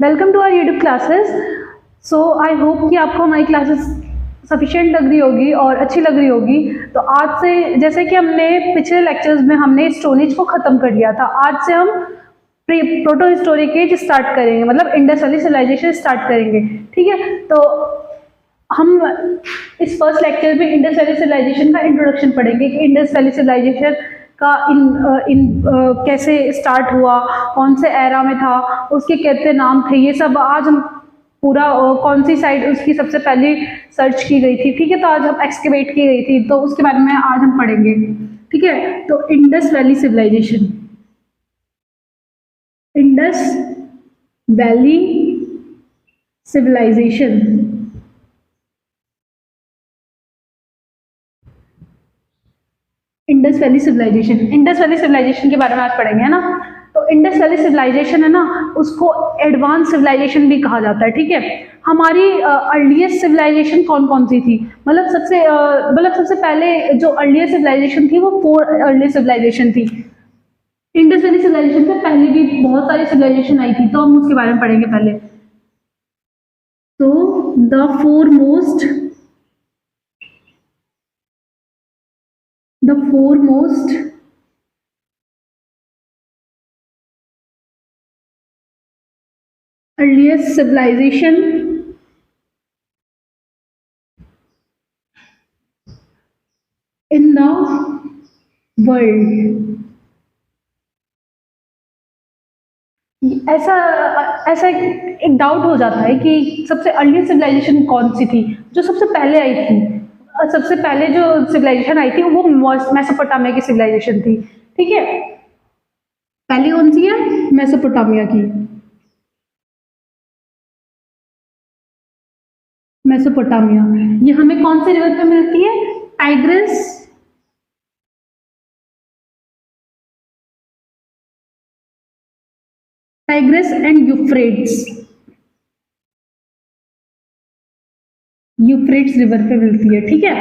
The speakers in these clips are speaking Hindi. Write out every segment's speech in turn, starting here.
Welcome to our YouTube classes. So I hope कि आपको हमारी क्लासेस सफिशिएंट लग रही होगी और अच्छी लग रही होगी। तो आज से जैसे कि हमने पिछले लेक्चर्स में हमने स्टोन एज को ख़त्म कर लिया था, आज से हम प्रोटो हिस्टोरिक एज स्टार्ट करेंगे, मतलब इंडस वैली सिविलाइजेशन स्टार्ट करेंगे। ठीक है, तो हम इस फर्स्ट लेक्चर में इंडस वैली सिविलाइजेशन का इंट्रोडक्शन पढ़ेंगे कि इंडस वैली सिविलाइजेशन का कैसे स्टार्ट हुआ, कौन से एरा में था, उसके कितने नाम थे, ये सब आज हम पूरा कौन सी साइड उसकी सबसे पहले सर्च की गई थी। ठीक है, तो आज हम एक्सकेवेट की गई थी, तो उसके बारे में आज हम पढ़ेंगे। ठीक है, तो Indus valley civilization, Indus valley civilization Indus valley civilization Indus valley civilization के बारे में आज पढ़ेंगे, है ना। तो इंडस वैली सिविलाइजेशन है ना, उसको एडवांस सिविलाइजेशन भी कहा जाता है। ठीक है, हमारी अर्लीस्ट सिविलाइजेशन कौन कौन सी थी, मतलब सबसे पहले जो अर्लीस्ट सिविलाइजेशन थी वो 4 अर्लीस्ट सिविलाइजेशन थी। इंडस वैली सिविलाइजेशन से पहले भी बहुत सारी सिविलाइजेशन आई थी, तो हम उसके बारे में पढ़ेंगे पहले। तो the foremost earliest civilization in the world। ऐसा एक डाउट हो जाता है कि सबसे अर्लीस्ट सिविलाइजेशन कौन सी थी, जो सबसे पहले आई थी। सबसे पहले जो सिविलाइजेशन आई थी वो मेसोपोटामिया की सिविलाइजेशन थी। ठीक है, पहली कौन सी है, मेसोपोटामिया की। मेसोपोटामिया ये हमें कौन से रिवर पे मिलती है, टाइग्रिस एंड यूफ्रेट्स रिवर पे मिलती है। ठीक है,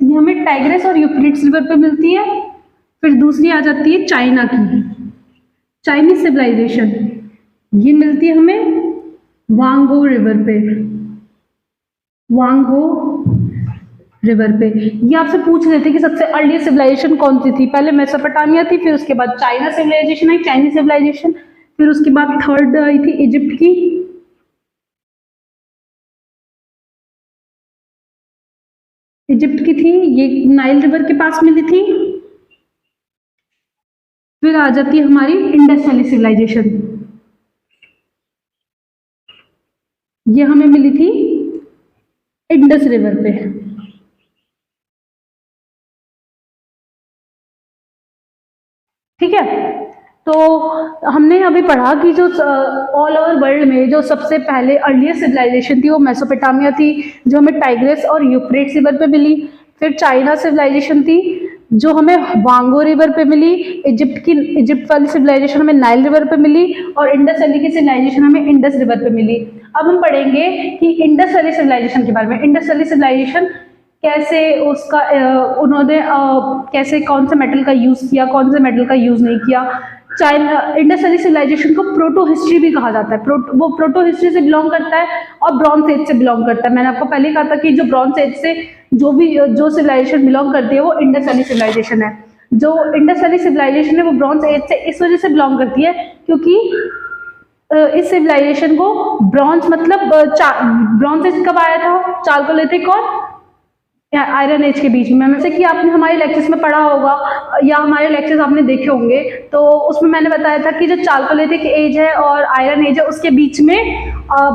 ये हमें टाइग्रिस और यूफ्रेट्स रिवर पे मिलती है। फिर दूसरी आ जाती है चाइना की, चाइनीज सिविलाइजेशन, ये मिलती है हमें वांगो रिवर पे। ये आपसे पूछ रहे थे कि सबसे अर्ली सिविलाइजेशन कौन सी थी। पहले मेसोपोटामिया थी, फिर उसके बाद चाइना सिविलाइजेशन आई, चाइनीज सिविलाइजेशन, फिर उसके बाद थर्ड आई थी इजिप्ट की। थी, ये नाइल रिवर के पास मिली थी। फिर आ जाती है हमारी इंडस वैली सिविलाइजेशन, ये हमें मिली थी इंडस रिवर पे। ठीक है, तो हमने अभी पढ़ा कि जो ऑल ओवर वर्ल्ड में जो सबसे पहले अर्लीस्ट सिविलाइजेशन थी वो मेसोपोटामिया थी, जो हमें टाइग्रिस और यूफ्रेट्स रिवर पे मिली। फिर चाइना सिविलाइजेशन थी, जो हमें वांगो रिवर पे मिली। इजिप्ट वाली सिविलाइजेशन हमें नाइल रिवर पे मिली, और इंडस वैली की सिविलाइजेशन हमें इंडस रिवर पे मिली। अब हम पढ़ेंगे कि इंडस वैली सिविलाइजेशन के बारे में। इंडस वैली सिविलाइजेशन कैसे उसका उन्होंने कैसे कौन से मेटल का यूज किया, कौन से मेटल का यूज नहीं किया। इंडस वैली सिविलाइजेशन को प्रोटो हिस्ट्री भी कहा जाता है। वो प्रोटो हिस्ट्री से बिलोंग करता है और ब्रॉन्ज एज से बिलोंग करता है। मैंने आपको पहले ही कहा था कि जो ब्रॉन्ज एज से जो सिविलाइजेशन बिलोंग करती है वो इंडस वैली सिविलाइजेशन है। जो इंडस वैली सिविलाइजेशन है वो ब्रॉन्ज एज से इस वजह से बिलोंग करती है क्योंकि इस सिविलाइजेशन को ब्रॉन्ज ब्रॉन्ज एज कब आया था, चारकोलिथिक और आयरन एज के बीच में। जैसे कि आपने हमारे लेक्चर्स में पढ़ा होगा या हमारे लेक्चर्स आपने देखे होंगे, तो उसमें मैंने बताया था कि जो चारकोलिथिक एज है और आयरन एज है उसके बीच में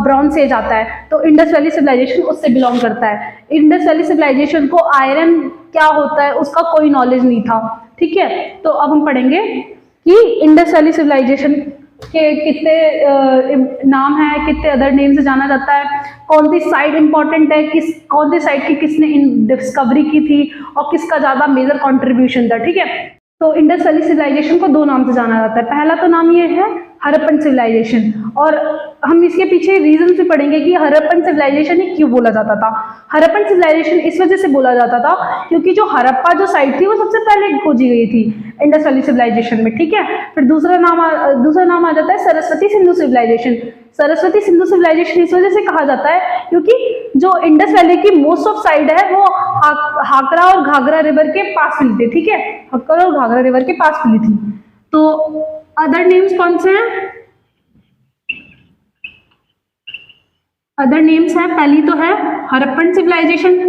ब्रॉन्ज एज आता है। तो इंडस वैली सिविलाइजेशन उससे बिलोंग करता है। इंडस वैली सिविलाइजेशन को आयरन क्या होता है उसका कोई नॉलेज नहीं था। ठीक है, तो अब हम पढ़ेंगे कि इंडस वैली सिविलाइजेशन के कितने नाम है, कितने अदर नेम से जाना जाता है, कौन सी साइट इंपॉर्टेंट है, कौन सी साइट की किसने डिस्कवरी की थी और किसका ज्यादा मेजर कंट्रीब्यूशन था। ठीक है, तो इंडस वैली सिविलाइजेशन को 2 नाम से जाना जाता है। पहला तो नाम ये है हड़प्पन सिविलाइजेशन। और हम इसके पीछे रीजन भी पढ़ेंगे कि हड़प्पन सिविलाइजेशन ही क्यों बोला जाता था। हड़प्पन सिविलाइजेशन इस वजह से बोला जाता था क्योंकि जो हड़प्पा जो साइट थी वो सबसे पहले खोजी गई थी इंडस वैली सिविलाइजेशन में, ठीक है। फिर दूसरा नाम आ जाता है सरस्वती सिंधु सिविलाइजेशन। सरस्वती सिंधु सिविलाइजेशन इस वजह से कहा जाता है क्योंकि जो इंडस वैली की मोस्ट ऑफ साइड है वो हाकरा और घाघरा रिवर के पास मिली थी, ठीक है, हक्कर और घाघरा रिवर के पास मिली थी। तो अदर नेम्स कौन से हैं? अदर नेम्स है, पहली तो है हड़प्पन सिविलाइजेशन।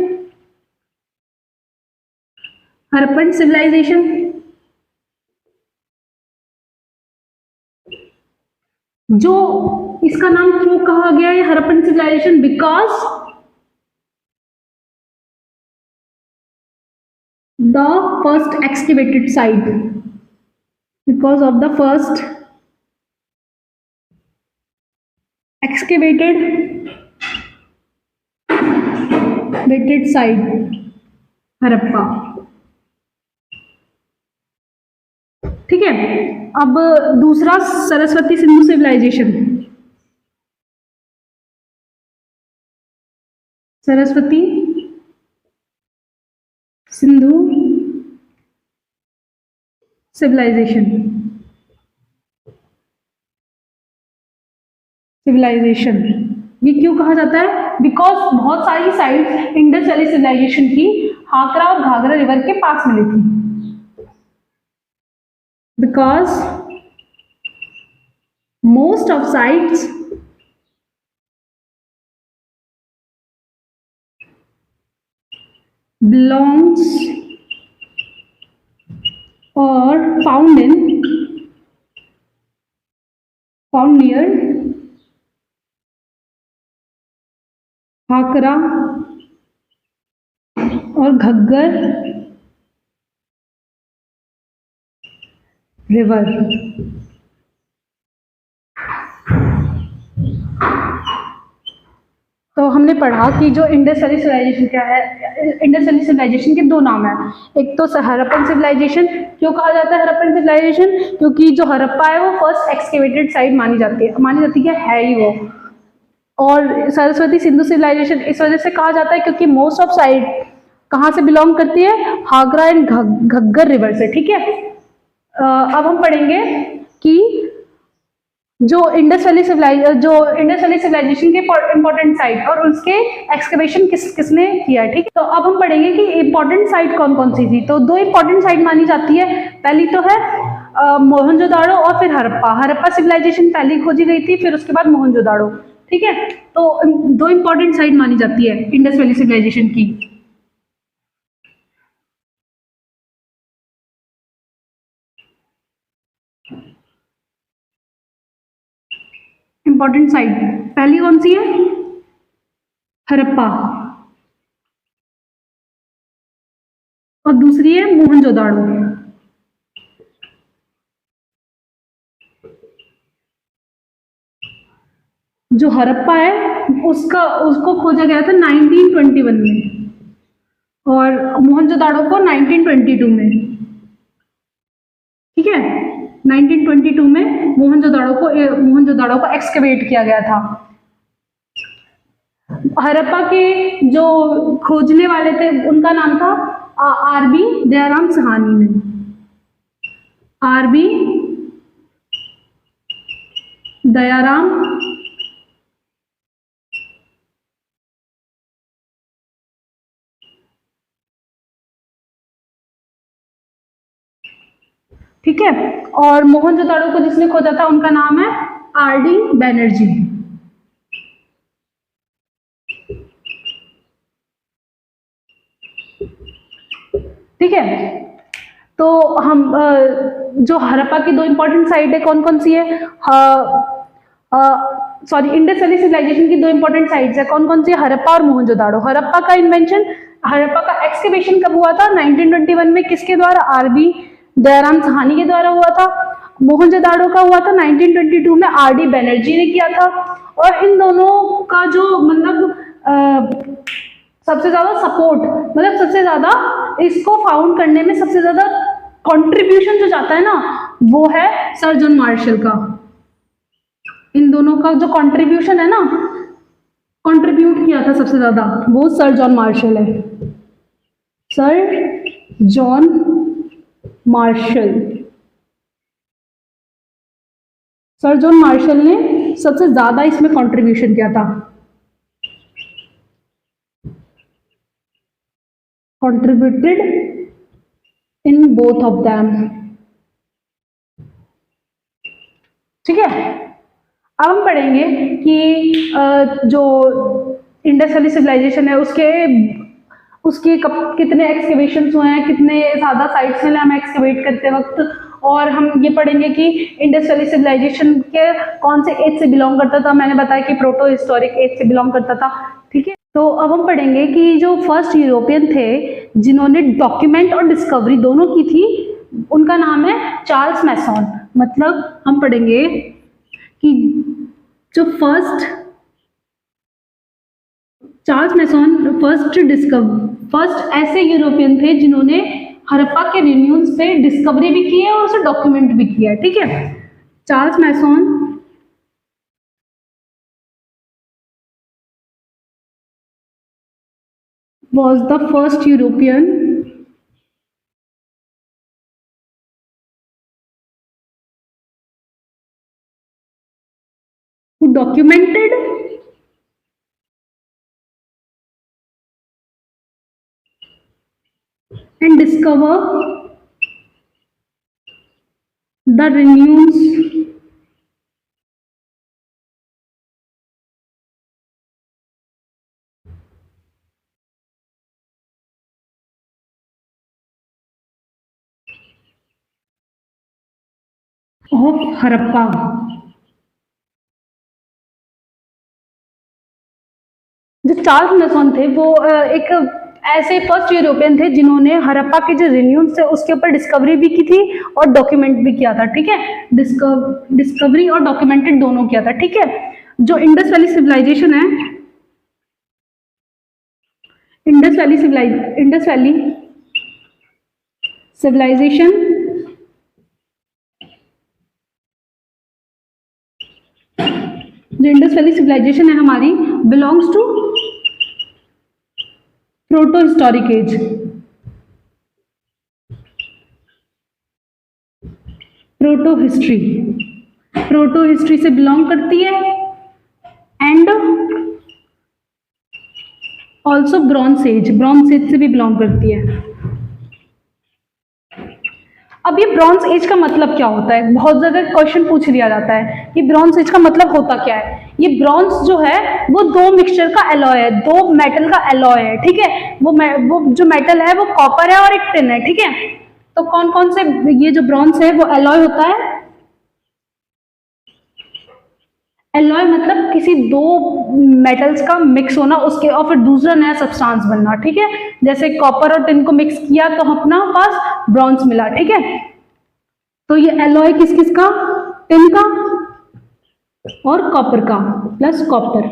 हड़प्पन सिविलाइजेशन जो इसका नाम क्यों कहा गया है Harappan civilization? Because the first excavated site, because of the first excavated site Harappa, ठीक है। अब दूसरा सरस्वती सिंधु सिविलाइजेशन। सरस्वती सिंधु सिविलाइजेशन। ये क्यों कहा जाता है? बिकॉज बहुत सारी साइट्स इंडस वैली सिविलाइजेशन की हाकरा और घाघरा रिवर के पास मिली थी। Because most of sites belongs or found near हाकरा और घग्गर रिवर। तो हमने पढ़ा कि जो इंडस वैली सिविलाइजेशन क्या है। इंडस वैली सिविलाइजेशन के दो नाम हैं, एक तो हड़प्पन सिविलाइजेशन। क्यों कहा जाता है हड़प्पन सिविलाइजेशन? क्योंकि जो हड़प्पा है वो फर्स्ट एक्सकेवेटेड साइट मानी जाती है ही वो। और सरस्वती सिंधु सिविलाइजेशन इस वजह से कहा जाता है क्योंकि मोस्ट ऑफ साइट कहाँ से बिलोंग करती है? हाकरा एंड घग्गर रिवर से, ठीक है। अब हम पढ़ेंगे कि जो इंडस वैली सिविलाइजेशन के इंपॉर्टेंट साइट और उसके एक्सकवेशन किसने किया है, ठीक है। तो अब हम पढ़ेंगे कि इंपॉर्टेंट साइट कौन कौन सी थी। तो दो इंपॉर्टेंट साइट मानी जाती है, पहली तो है मोहनजोदाड़ो और फिर हड़प्पा सिविलाइजेशन पहली खोजी गई थी, फिर उसके बाद मोहनजोदाड़ो, ठीक है। तो दो इंपॉर्टेंट साइट मानी जाती है इंडस वैली सिविलाइजेशन की। इंपॉर्टेंट साइट पहली कौन सी है? हड़प्पा, और दूसरी है मोहनजोदाड़ो। जो हड़प्पा है उसको खोजा गया था 1921 में और मोहनजोदाड़ो को 1922 में, ठीक है। 1922 में मोहनजोदाड़ो को एक्सकेवेट किया गया था। हड़प्पा के जो खोजने वाले थे उनका नाम था आरबी दयाराम सहानी ने। आरबी दयाराम ठीक है। और मोहनजोदाड़ो को जिसने खोजा था उनका नाम है आरडी बैनर्जी, ठीक है। तो हम जो हड़प्पा की दो इंपॉर्टेंट साइट है कौन कौन सी है? सॉरी, इंडस वैली सिविलाइजेशन की दो इंपॉर्टेंट साइट्स है कौन कौन सी है? हड़प्पा और मोहनजोदाड़ो। हड़प्पा का एक्सकेवेशन कब हुआ था? 1921 में। किसके द्वारा? आरबी दयाराम सहानी के द्वारा हुआ था। मोहनजोदाड़ो का हुआ था 1922 में, आरडी बैनर्जी ने किया था। और इन दोनों का जो मतलब सबसे ज्यादा सपोर्ट, मतलब सबसे ज्यादा इसको फाउंड करने में सबसे ज्यादा कंट्रीब्यूशन जो जाता है ना, वो है सर जॉन मार्शल का। इन दोनों का जो कंट्रीब्यूशन है ना, कंट्रीब्यूट किया था सबसे ज्यादा, वो सर जॉन मार्शल है। Sir John Marshall, sir John Marshall ने सबसे ज्यादा इसमें कंट्रीब्यूशन किया था, contributed in both of them। ठीक है, अब हम पढ़ेंगे कि जो इंडस वैली सिविलाइजेशन है उसके उसके कितने एक्सकेवेशंस हुए हैं, कितने ज़्यादा साइट्स मिले हमें एक्सकेवेट करते वक्त, और हम ये पढ़ेंगे कि इंडस वैली सिविलाइजेशन के कौन से एज से बिलोंग करता था। मैंने बताया कि प्रोटो हिस्टोरिक एज से बिलोंग करता था। ठीक है, तो अब हम पढ़ेंगे कि जो फर्स्ट यूरोपियन थे जिन्होंने डॉक्यूमेंट और डिस्कवरी दोनों की थी, उनका नाम है चार्ल्स मैसॉन। मतलब हम पढ़ेंगे कि जो चार्ल्स मैसॉन फर्स्ट ऐसे यूरोपियन थे जिन्होंने हड़प्पा के रिन्यूज पे डिस्कवरी भी की है और उसे डॉक्यूमेंट भी किया है। ठीक है, Charles Mason was the first European who documented and discover the renewals of Harappa. जो चार्ल्स मैसॉन थे वो एक ऐसे फर्स्ट यूरोपियन थे जिन्होंने हड़प्पा के जो रिन्यूज थे उसके ऊपर डिस्कवरी भी की थी और डॉक्यूमेंट भी किया था। ठीक है, डिस्कवरी और डॉक्यूमेंटेड दोनों किया था। ठीक है, जो इंडस वैली सिविलाइजेशन है, इंडस वैली सिविलाइजेशन जो इंडस वैली सिविलाइजेशन है हमारी belongs to proto historic age. Proto history से बिलोंग करती है एंड ऑल्सो ब्रॉन्ज एज से भी बिलोंग करती है। अब ये ब्रॉन्ज एज का मतलब क्या होता है, बहुत जगह क्वेश्चन पूछ लिया जाता है कि ब्रॉन्ज एज का मतलब होता क्या है। ये ब्रॉन्ज जो है वो दो मिक्सचर का एलॉय है, दो मेटल का एलॉय है। ठीक है, वो जो मेटल है वो कॉपर है और एक टिन है। ठीक है, तो कौन कौन से ये जो ब्रॉन्ज है वो एलॉय होता है। एलॉय मतलब किसी दो मेटल्स का मिक्स होना उसके और फिर दूसरा नया सब्सटेंस बनना। ठीक है, जैसे कॉपर और टिन को मिक्स किया तो अपना पास ब्रॉन्ज मिला। ठीक है, तो ये एलॉय किस किस का, टिन का और कॉपर का, प्लस कॉपर।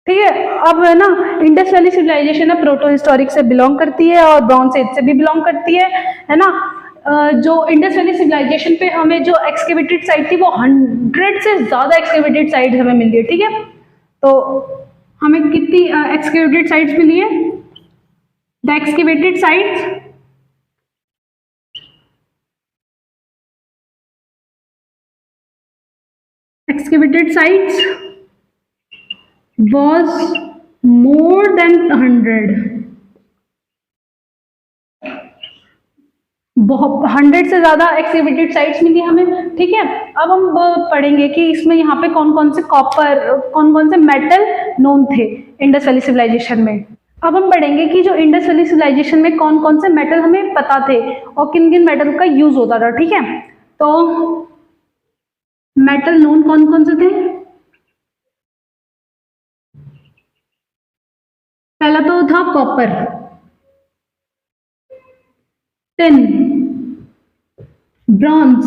ठीक है, अब है ना इंडस वैली सिविलाइजेशन है प्रोटो हिस्टोरिक से बिलोंग करती है और ब्रॉन्ज एज से भी बिलोंग करती है ना। जो इंडस वैली सिविलाइजेशन पे हमें जो एक्सकेवेटेड साइट थी वो 100 से ज्यादा एक्सकेवेटेड साइट हमें मिली है। ठीक है, तो हमें कितनी एक्सकेवेटेड साइट्स मिली है, the excavated sites was more than 100, 100 से ज्यादा एक्सकेवेटेड साइट्स मिली हमें। ठीक है, अब हम पढ़ेंगे कि इसमें यहाँ पे कौन कौन से मेटल नोन थे इंडस वैली सिविलाइजेशन में। अब हम पढ़ेंगे कि जो इंडस वैली सिविलाइजेशन में कौन कौन से मेटल हमें पता थे और किन किन मेटल का यूज होता था। ठीक है, तो मेटल नोन कौन कौन से थे, पहला तो था कॉपर, टिन, ब्रॉन्ज,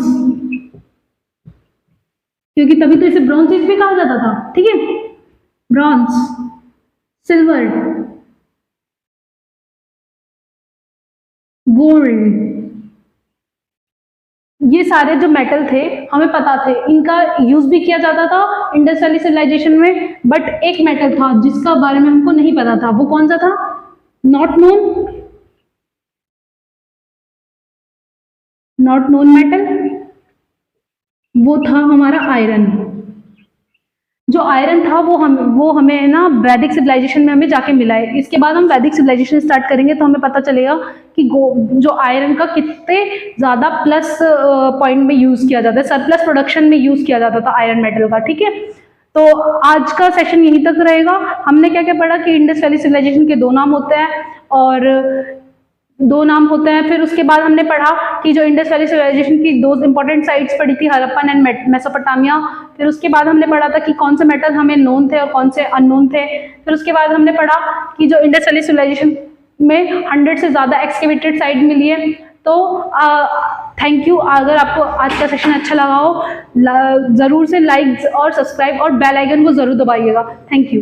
क्योंकि तभी तो इसे ब्रॉन्ज एज भी कहा जाता था। ठीक है, ब्रॉन्ज, सिल्वर, गोल्ड, ये सारे जो मेटल थे हमें पता थे, इनका यूज भी किया जाता था इंडस वैली सिविलाइजेशन में, बट एक मेटल था जिसका बारे में हमको नहीं पता था, वो कौन सा था? नॉट नोन मेटल, वो था हमारा आयरन। जो आयरन था वो हमें ना वैदिक सिविलाइजेशन में हमें जाके मिला है। इसके बाद हम वैदिक सिविलाइजेशन स्टार्ट करेंगे तो हमें पता चलेगा कि जो आयरन का कितने ज़्यादा प्लस पॉइंट में यूज़ किया जाता है, सरप्लस प्रोडक्शन में यूज़ किया जाता था आयरन मेटल का। ठीक है, तो आज का सेशन यहीं तक रहेगा। हमने क्या क्या पढ़ा कि इंडस वैली सिविलाइजेशन के 2 नाम होते हैं और 2 नाम होते हैं। फिर उसके बाद हमने पढ़ा कि जो इंडस वैली सिविलाइजेशन की 2 इंपॉर्टेंट साइट्स पढ़ी थी, हड़प्पन एंड मेसोपोटामिया। फिर उसके बाद हमने पढ़ा था कि कौन से मेटल हमें नोन थे और कौन से अननोन थे। फिर उसके बाद हमने पढ़ा कि जो इंडस वैली सिविलाइजेशन में 100 से ज़्यादा एक्सकेवेटेड साइट मिली है। तो थैंक यू। अगर आपको आज का सेशन अच्छा लगा हो, ज़रूर से लाइक और सब्सक्राइब और बेल आइकन को ज़रूर दबाइएगा। Thank you.